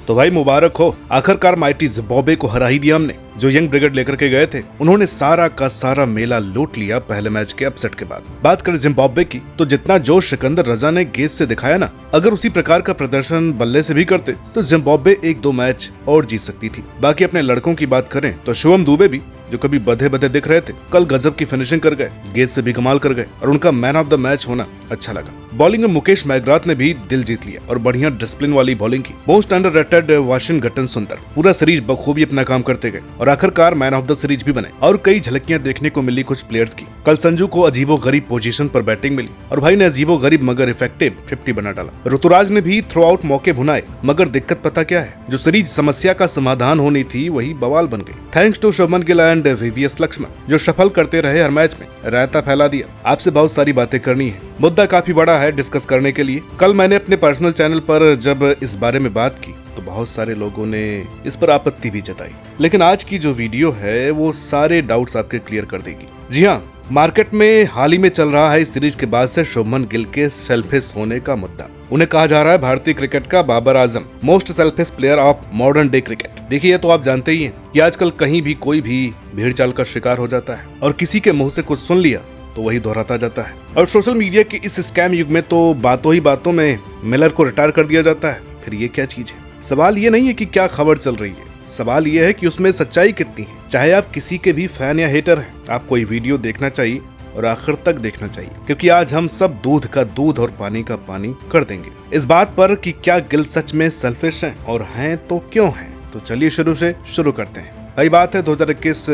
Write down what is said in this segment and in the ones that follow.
तो भाई मुबारक हो, आखिरकार माइटी जिम्बाब्वे को हरा ही दिया हमने। जो यंग ब्रिगेड लेकर के गए थे उन्होंने सारा का सारा मेला लूट लिया पहले मैच के अपसेट के बाद। बात करें जिम्बाब्वे की तो जितना जोश सिकंदर रजा ने गेंद से दिखाया ना, अगर उसी प्रकार का प्रदर्शन बल्ले से भी करते तो जिम्बाब्वे 1-2 मैच और जीत सकती थी। बाकी अपने लड़कों की बात करें तो शिवम दुबे भी, जो कभी बधे बधे दिख रहे थे, कल गजब की फिनिशिंग कर गए, गेंद से भी कमाल कर गए और उनका मैन ऑफ द मैच होना अच्छा लगा। बॉलिंग में मुकेश मैगराथ ने भी दिल जीत लिया और बढ़िया डिसिप्लिन वाली बॉलिंग की। मोस्ट अंडररेटेड वाशिंगटन सुंदर पूरा सीरीज बखूबी अपना काम करते गए और आखिरकार मैन ऑफ द सीरीज भी बने। और कई झलकियां देखने को मिली कुछ प्लेयर्स की। कल संजू को अजीबो गरीब पोजीशन पर बैटिंग मिली और भाई ने अजीबो गरीब मगर इफेक्टिव 50 बना डाला। ऋतुराज ने भी थ्रू आउट मौके भुनाए, मगर दिक्कत पता क्या है, जो सीरीज समस्या का समाधान होनी थी वही बवाल बन गई। Thanks to Shubman Gill and VVS Laxman जो सफल करते रहे हर मैच में, रायता फैला दिया। आपसे बहुत सारी बातें करनी है, मुद्दा काफी बड़ा है डिस्कस करने के लिए। कल मैंने अपने पर्सनल चैनल पर जब इस बारे में बात की तो बहुत सारे लोगों ने इस पर आपत्ति भी जताई, लेकिन आज की जो वीडियो है वो सारे डाउट्स आपके क्लियर कर देगी। जी हाँ, मार्केट में हाल ही में चल रहा है इस सीरीज के बाद से शुभमन गिल के सेल्फिश होने का मुद्दा। उन्हें कहा जा रहा है भारतीय क्रिकेट का Babar Azam, most selfish player of modern day cricket. देखिए, तो आप जानते ही हैं कि आजकल कहीं भी कोई भी भीड़ चाल का शिकार हो जाता है और किसी के मुंह से कुछ सुन लिया तो वही दोहराता जाता है। और सोशल मीडिया के इस स्कैम युग में तो बातों ही बातों में मिलर को रिटायर कर दिया जाता है। फिर ये क्या चीज है? सवाल ये नहीं है कि क्या खबर चल रही है, सवाल ये है कि उसमें सच्चाई कितनी है। चाहे आप किसी के भी फैन या हेटर हैं, आपको ये वीडियो देखना चाहिए और आखिर तक देखना चाहिए, क्योंकि आज हम सब दूध का दूध और पानी का पानी कर देंगे इस बात पर कि क्या गिल सच में सेल्फिश हैं और हैं तो क्यों हैं। तो चलिए शुरू करते हैं। भाई बात है 2021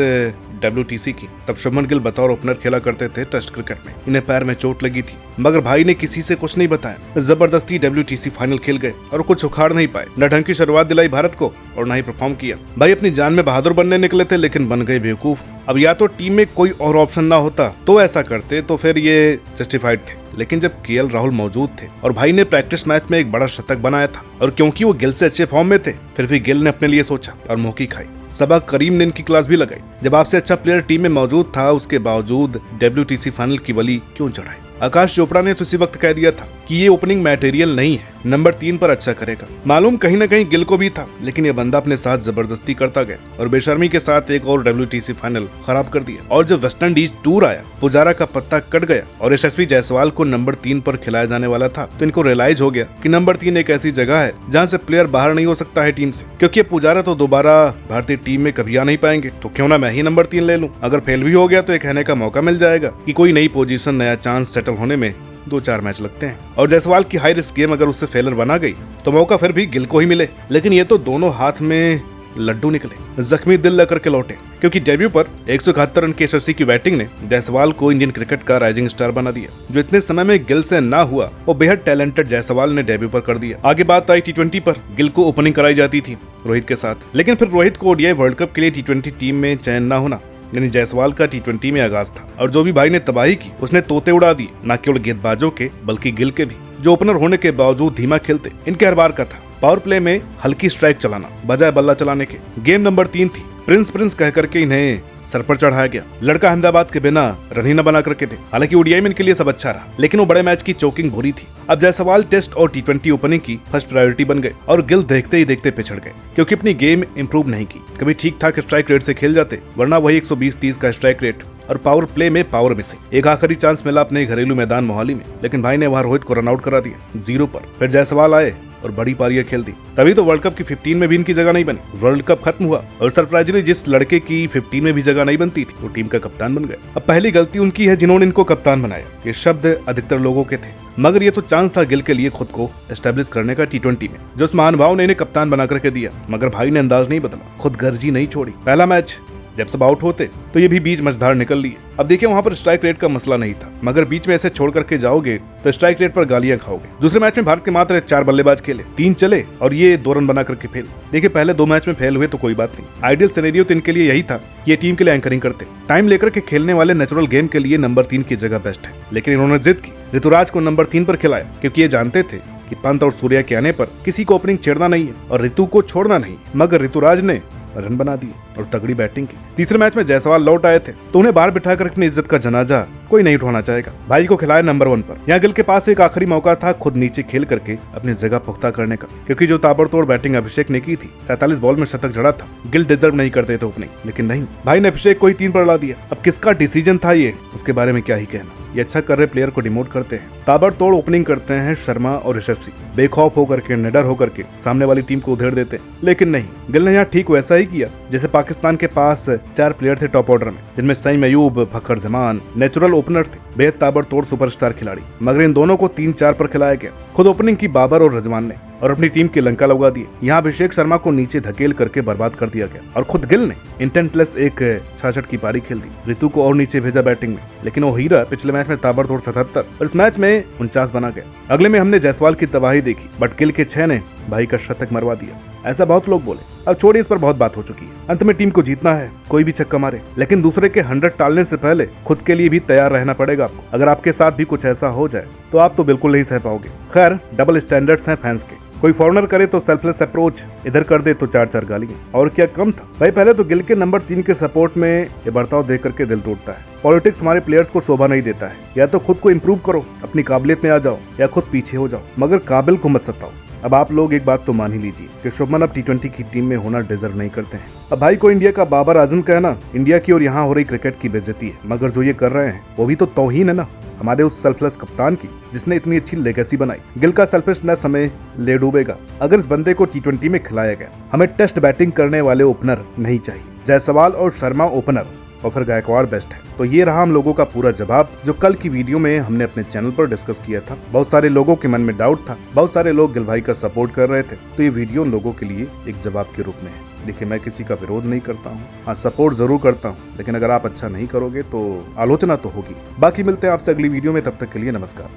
WTC की। तब शुभमन गिल बतौर ओपनर खेला करते थे टेस्ट क्रिकेट में। इन्हें पैर में चोट लगी थी, मगर भाई ने किसी से कुछ नहीं बताया। जबरदस्ती WTC फाइनल खेल गए और कुछ उखाड़ नहीं पाए। न ढंग की शुरुआत दिलाई भारत को और न ही परफॉर्म किया। भाई अपनी जान में बहादुर बनने निकले थे, लेकिन बन गए बेवकूफ। अब या तो टीम में कोई और ऑप्शन ना होता तो ऐसा करते, तो फिर ये जस्टिफाइड थे। लेकिन जब KL राहुल मौजूद थे और भाई ने प्रैक्टिस मैच में एक बड़ा शतक बनाया था, और क्योंकि वो गिल से अच्छे फॉर्म में थे, फिर भी गिल ने अपने लिए सोचा और मौकी खाई। सबक करीम ने इनकी क्लास भी लगाई। जब आपसे अच्छा प्लेयर टीम में मौजूद था, उसके बावजूद WTC फाइनल की बलि क्यों चढ़ाई? आकाश चोपड़ा ने तो उसी वक्त कह दिया था कि ये ओपनिंग मटेरियल नहीं है, नंबर 3 पर अच्छा करेगा। मालूम कहीं न कहीं गिल को भी था, लेकिन ये बंदा अपने साथ जबरदस्ती करता गया और बेशर्मी के साथ एक और WTC फाइनल खराब कर दिया। और जब वेस्ट इंडीज टूर आया, पुजारा का पत्ता कट गया और यशस्वी जायसवाल को नंबर 3 पर खिलाया जाने वाला था, तो इनको रियलाइज हो गया कि नंबर 3 एक ऐसी जगह है जहाँ से प्लेयर बाहर नहीं हो सकता है टीम से, क्योंकि पुजारा तो दोबारा भारतीय टीम में कभी आ नहीं पाएंगे। तो क्यों ना मैं ही नंबर 3 ले लूं। अगर फेल भी हो गया तो एक कहने का मौका मिल जाएगा कि कोई नई पोजीशन, नया चांस सेटल होने में 2-4 मैच लगते हैं। और जायसवाल की हाई रिस्क गेम अगर उससे फेलर बना गई तो मौका फिर भी गिल को ही मिले। लेकिन ये तो दोनों हाथ में लड्डू निकले, जख्मी दिल लेकर के लौटे, क्योंकि डेब्यू पर 171 रन की यशस्वी की बैटिंग ने जायसवाल को इंडियन क्रिकेट का राइजिंग स्टार बना दिया। जो इतने समय में गिल से ना हुआ, वो बेहद टैलेंटेड जायसवाल ने डेब्यू पर कर दिया। आगे बात आई T20 पर। गिल को ओपनिंग कराई जाती थी रोहित के साथ, लेकिन फिर रोहित को ODI वर्ल्ड कप के लिए T20 टीम में चयन न होना, यानी जायसवाल का T20 में आगाज था। और जो भी भाई ने तबाही की, उसने तोते उड़ा दिए, न केवल गेंदबाजों के बल्कि गिल के भी, जो ओपनर होने के बावजूद धीमा खेलते। इनके हर बार का था पावर प्ले में हल्की स्ट्राइक चलाना बजाय बल्ला चलाने के। गेम नंबर 3 थी, प्रिंस कह करके इन्हें सर पर चढ़ाया गया। लड़का अहमदाबाद के बिना रन ही न बना करके थे। हालांकि ODI में इनके लिए सब अच्छा रहा, लेकिन वो बड़े मैच की चोकिंग बुरी थी। अब जायसवाल टेस्ट और T20 ओपनिंग की फर्स्ट प्रायोरिटी बन गए और गिल देखते ही देखते पिछड़ गए, क्योंकि अपनी गेम इंप्रूव नहीं की। कभी ठीक ठाक स्ट्राइक रेट से खेल जाते, वरना वही 120-30 का स्ट्राइक रेट और पावर प्ले में पावर मिसिंग। एक आखिरी चांस मिला अपने घरेलू मैदान मोहाली में, लेकिन भाई ने वहां रोहित को रन आउट करा दिया 0 पर। फिर जायसवाल आए और बड़ी पारियां खेल दी। तभी तो वर्ल्ड कप की 15 में भी इनकी जगह नहीं बनी। वर्ल्ड कप खत्म हुआ और सरप्राइजली जिस लड़के की 15 में भी जगह नहीं बनती थी, वो टीम का कप्तान बन गया। अब पहली गलती उनकी है जिन्होंने इनको कप्तान बनाया। ये शब्द अधिकतर लोगों के थे, मगर ये तो चांस था गिल के लिए खुद को एस्टेब्लिश करने का T20 में, जो उस महानुभाव ने इन्हें कप्तान बना करके दिया। मगर भाई ने अंदाज नहीं बदला, खुद गर्जी नहीं छोड़ी। पहला मैच जब सब आउट होते तो ये भी बीच मझधार निकल लिए। अब देखिए, वहां पर स्ट्राइक रेट का मसला नहीं था, मगर बीच में ऐसे छोड़ करके जाओगे तो स्ट्राइक रेट पर गालियां खाओगे। दूसरे मैच में भारत के मात्र 4 बल्लेबाज खेले, 3 चले और ये 2 रन बना करके फेल। देखिए, पहले 2 मैच में फेल हुए तो कोई बात नहीं, आइडियल सिनेरियो तो इनके लिए यही था, ये टीम के लिए एंकरिंग करते। टाइम लेकर के खेलने वाले नेचुरल गेम के लिए नंबर 3 की जगह बेस्ट है, लेकिन इन्होंने जिद की, ऋतुराज को नंबर 3 पर खिलाया, क्योंकि ये जानते थे कि पंत और सूर्या के आने पर किसी को ओपनिंग छेड़ना नहीं है और ऋतु को छोड़ना नहीं। मगर ऋतुराज ने रन बना दिए और तगड़ी बैटिंग की। तीसरे मैच में जायसवाल लौट आए थे तो उन्हें बाहर बिठाकर अपनी इज्जत का जनाजा कोई नहीं उठाना चाहेगा। भाई को खिलाया नंबर 1 पर। यहाँ गिल के पास एक आखिरी मौका था खुद नीचे खेल करके अपनी जगह पुख्ता करने का, क्योंकि जो ताबड़तोड़ बैटिंग अभिषेक ने की थी, 47 बॉल में शतक जड़ा था। गिल डिजर्व नहीं करते थे ओपनिंग, लेकिन नहीं, भाई ने अभिषेक को ही 3 पर उड़ा दिया। अब किसका डिसीजन था ये, उसके बारे में क्या ही कहना। ये अच्छा कर रहे प्लेयर को डिमोट करते हैं। ताबड़तोड़ ओपनिंग करते हैं शर्मा और ऋषभ सिंह, बेखौफ होकर के, निडर होकर के सामने वाली टीम को उधेड़ देते हैं। लेकिन नहीं, गिल ने यहाँ ठीक वैसा ही किया जैसे पाकिस्तान के पास 4 प्लेयर थे टॉप ऑर्डर में, जिनमें सईम अयूब, फखर जमान नेचुरल ओपनर थे, बेहद ताबड़तोड़ सुपरस्टार खिलाड़ी, मगर इन दोनों को 3-4 पर खिलाया गया। खुद ओपनिंग की बाबर और रजवान ने और अपनी टीम की लंका लगा दी। यहाँ अभिषेक शर्मा को नीचे धकेल करके बर्बाद कर दिया गया और खुद गिल ने इंटेंटलेस एक 66 की पारी खेल दी। ऋतु को और नीचे भेजा बैटिंग में, लेकिन वो हीरा पिछले मैच में ताबड़तोड़ 77 और इस मैच में 49 बना गया। अगले में हमने जायसवाल की तबाही देखी, बट गिल के 6 ने भाई का शतक मरवा दिया। ऐसा बहुत लोग बोले, अब छोड़िए, इस पर बहुत बात हो चुकी है। अंत में टीम को जीतना है, कोई भी छक्का मारे, लेकिन दूसरे के 100 टालने से पहले खुद के लिए भी तैयार रहना पड़ेगा आपको। अगर आपके साथ भी कुछ ऐसा हो जाए तो आप तो बिल्कुल नहीं सह पाओगे। खैर, डबल स्टैंडर्ड्स हैं फैंस के। कोई फॉरनर करे तो सेल्फलेस अप्रोच, इधर कर दे तो 4-4 गालियां, और क्या कम था। भाई पहले तो गिल के नंबर 3 के सपोर्ट में ये बर्ताव देख करके दिल टूटता है। पॉलिटिक्स हमारे प्लेयर्स को शोभा नहीं देता है। या तो खुद को इम्प्रूव करो, अपनी काबिलियत में आ जाओ, या खुद पीछे हो जाओ, मगर काबिल को मत सताओ। अब आप लोग एक बात तो मान ही लीजिए कि शुभमन अब T20 की टीम में होना डिजर्व नहीं करते हैं। अब भाई को इंडिया का बाबर आजम कहना इंडिया की और यहाँ हो रही क्रिकेट की बेइज्जती है, मगर जो ये कर रहे हैं वो भी तो तौहीन है ना हमारे उस सेल्फलेस कप्तान की, जिसने इतनी अच्छी लेगेसी बनाई। गिल का सेल्फिशनेस हमें ले डूबेगा अगर इस बंदे को T20 में खिलाया गया। हमें टेस्ट बैटिंग करने वाले ओपनर नहीं चाहिए। जायसवाल और शर्मा ओपनर और फिर गायकवाड़ बेस्ट है। तो ये रहा हम लोगों का पूरा जवाब, जो कल की वीडियो में हमने अपने चैनल पर डिस्कस किया था। बहुत सारे लोगों के मन में डाउट था, बहुत सारे लोग गिल भाई का सपोर्ट कर रहे थे, तो ये वीडियो उन लोगों के लिए एक जवाब के रूप में है। देखिए, मैं किसी का विरोध नहीं करता हूँ, हाँ सपोर्ट जरूर करता हूँ, लेकिन अगर आप अच्छा नहीं करोगे तो आलोचना तो होगी। बाकी मिलते हैं आपसे अगली वीडियो में, तब तक के लिए नमस्कार।